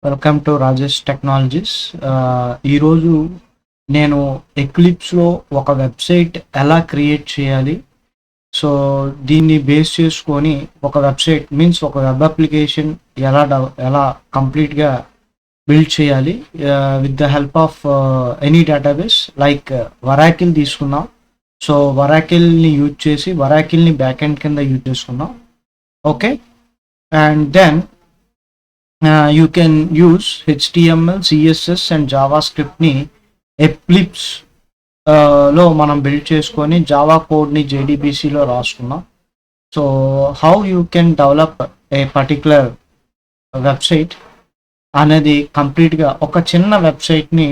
Welcome to Rajesh technologies. ఈరోజు నేను ఎక్లిప్స్లో ఒక వెబ్సైట్ ఎలా క్రియేట్ చేయాలి, సో దీన్ని బేస్ చేసుకొని ఒక వెబ్సైట్ మీన్స్ ఒక వెబ్ అప్లికేషన్ ఎలా కంప్లీట్గా బిల్డ్ చేయాలి with the help of any database like oracle తీసుకున్నాం. సో వరాకిల్ని యూజ్ చేసి వరాకిల్ని బ్యాక్ ఎండ్ కింద యూజ్ చేసుకున్నాం. Okay, and then you can use HTML, CSS and JavaScript ని ఎక్లిప్స్ లో మనం బిల్డ్ చేసుకొని జావా కోడ్ని JDBCలో రాసుకున్నాం. So how you can develop a particular website అనేది కంప్లీట్గా ఒక చిన్న వెబ్సైట్ని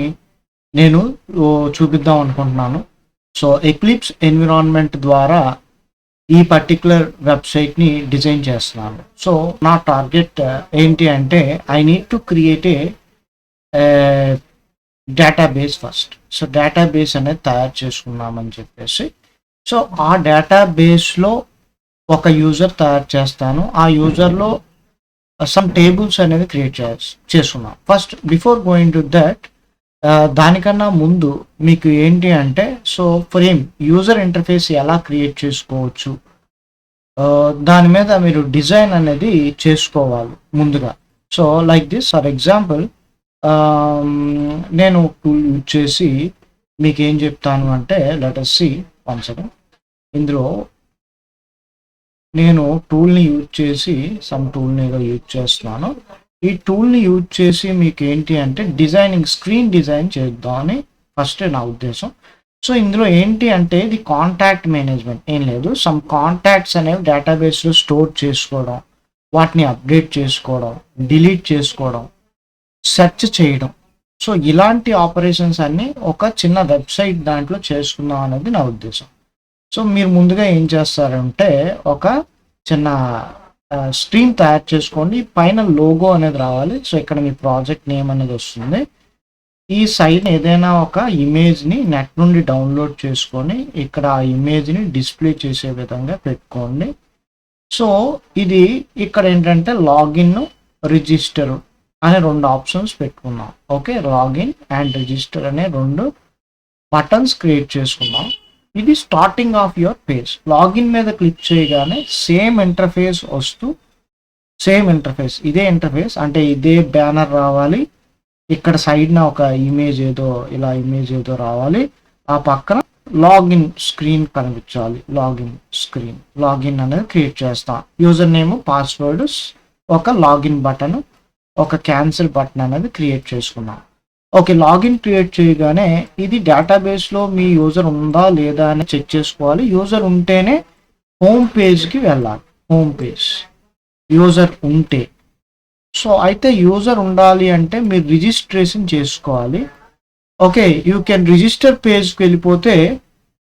నేను చూపిద్దాం అనుకుంటున్నాను. సో ఎక్లిప్స్ ఎన్విరాన్మెంట్ ద్వారా ఈ పర్టికులర్ వెబ్సైట్ని డిజైన్ చేస్తున్నాను. సో నా టార్గెట్ ఏంటి అంటే I need to create a database first. So database అనేది తయారు చేసుకున్నామని చెప్పేసి, సో ఆ డేటాబేస్లో ఒక యూజర్ తయారు చేస్తాను. ఆ యూజర్లో సమ్ టేబుల్స్ అనేది క్రియేట్ చేసుకున్నాం. First before going to that, దానికన్నా ముందు మీకు ఏంటి అంటే, సో ఫ్రేమ్ యూజర్ ఇంటర్ఫేస్ ఎలా క్రియేట్ చేసుకోవచ్చు దాని మీద మీరు డిజైన్ అనేది చేసుకోవాలి ముందుగా. So like this, for example నేను టూల్ యూజ్ చేసి మీకు ఏం చెప్తాను అంటే, let us see one second. ఇందులో నేను టూల్ని యూజ్ చేసి సమ్ టూల్ని ఏదో యూజ్ చేస్తున్నాను. ఈ టూల్ని యూజ్ చేసి మీకు ఏంటి అంటే స్క్రీన్ డిజైన్ చేద్దామని ఫస్ట్ నా ఉద్దేశం. సో ఇందులో ఏంటి అంటే ఇది కాంటాక్ట్ మేనేజ్మెంట్ ఏం లేదు, సమ్ కాంటాక్ట్స్ అనేవి డేటాబేస్లో స్టోర్ చేసుకోవడం, వాటిని అప్డేట్ చేసుకోవడం, డిలీట్ చేసుకోవడం, సెర్చ్ చేయడం. సో ఇలాంటి ఆపరేషన్స్ అన్నీ ఒక చిన్న వెబ్సైట్ దాంట్లో చేసుకుందాం అనేది నా ఉద్దేశం. సో మీరు ముందుగా ఏం చేస్తారంటే ఒక చిన్న స్ట్రీమ్ తయారు చేసుకోండి. పైన లోగో అనేది రావాలి. సో ఇక్కడ మీ ప్రాజెక్ట్ నేమ్ అనేది వస్తుంది. ఈ సైడ్ ఏదైనా ఒక ఇమేజ్ని నెట్ నుండి డౌన్లోడ్ చేసుకొని ఇక్కడ ఆ ఇమేజ్ని డిస్ప్లే చేసే విధంగా పెట్టుకోండి. సో ఇది ఇక్కడ ఏంటంటే లాగిన్, రిజిస్టర్ అనే రెండు ఆప్షన్స్ పెట్టుకున్నాం. ఓకే, లాగిన్ అండ్ రిజిస్టర్ అనే రెండు బటన్స్ క్రియేట్ చేసుకున్నాం. ఇది starting of your page. Login మీద క్లిక్ చేయగానే సేమ్ ఇంటర్ఫేస్ ఇదే ఇంటర్ఫేస్ అంటే ఇదే బ్యానర్ రావాలి. ఇక్కడ సైడ్న ఒక ఇమేజ్ ఏదో రావాలి. ఆ పక్కన లాగిన్ స్క్రీన్ కనిపించాలి. లాగిన్ అనేది క్రియేట్ చేస్తాం. యూజర్ నేమ్, పాస్వర్డ్, ఒక లాగిన్ బటన్, ఒక క్యాన్సిల్ బటన్ అనేది క్రియేట్ చేసుకున్నాం. ఓకే, లాగిన్ క్రియేట్ చేయగానే ఇది డేటాబేస్లో మీ యూజర్ ఉందా లేదా అని చెక్ చేసుకోవాలి. యూజర్ ఉంటేనే హోమ్ పేజ్కి వెళ్ళాలి. హోమ్ పేజ్ యూజర్ ఉంటే. సో అయితే యూజర్ ఉండాలి అంటే మీరు రిజిస్ట్రేషన్ చేసుకోవాలి. ఓకే, యూ కెన్ రిజిస్టర్ పేజ్కి వెళ్ళిపోతే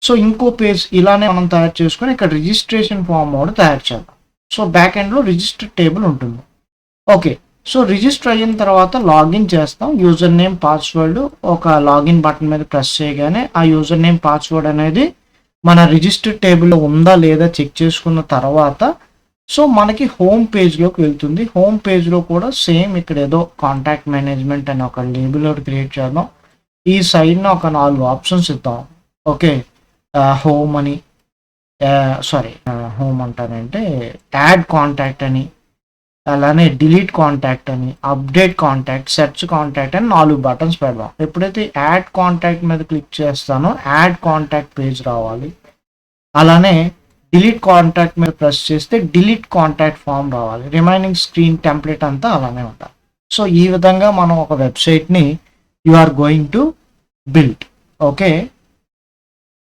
సో ఇంకో పేజ్ ఇలానే మనం తయారు చేసుకొని ఇక్కడ రిజిస్ట్రేషన్ ఫామ్ కూడా తయారు చేద్దాం. సో బ్యాక్ ఎండ్లో రిజిస్టర్ టేబుల్ ఉంటుంది. ఓకే, సో రిజిస్టర్ అయిన తర్వాత లాగిన్ చేస్తాం. యూజర్ నేమ్, పాస్వర్డ్, ఒక లాగిన్ బటన్ మీద ప్రెస్ చేయగానే ఆ యూజర్ నేమ్, పాస్వర్డ్ అనేది మన రిజిస్టర్ టేబుల్లో ఉందా లేదా చెక్ చేసుకున్న తర్వాత సో మనకి హోమ్ పేజ్లోకి వెళ్తుంది. హోమ్ పేజ్లో కూడా సేమ్ ఇక్కడ ఏదో కాంటాక్ట్ మేనేజ్మెంట్ అని ఒక లేబుల్ ఒకటి క్రియేట్ చేద్దాం. ఈ సైడ్న ఒక 4 ఆప్షన్స్ ఇద్దాం. ఓకే, హోమ్ అని హోమ్ అంటానంటే యాడ్ కాంటాక్ట్ అని, అలానే డిలీట్ కాంటాక్ట్ అని, అప్డేట్ కాంటాక్ట్, సెర్చ్ కాంటాక్ట్ అని 4 బటన్స్ పెడదాం. ఎప్పుడైతే యాడ్ కాంటాక్ట్ మీద క్లిక్ చేస్తానో యాడ్ కాంటాక్ట్ పేజ్ రావాలి. అలానే డిలీట్ కాంటాక్ట్ మీద ప్రెస్ చేస్తే డిలీట్ కాంటాక్ట్ ఫామ్ రావాలి. రిమైనింగ్ స్క్రీన్ టెంప్లెట్ అంతా అలానే ఉండాలి. సో ఈ విధంగా మనం ఒక వెబ్సైట్ని you are going to build. Okay,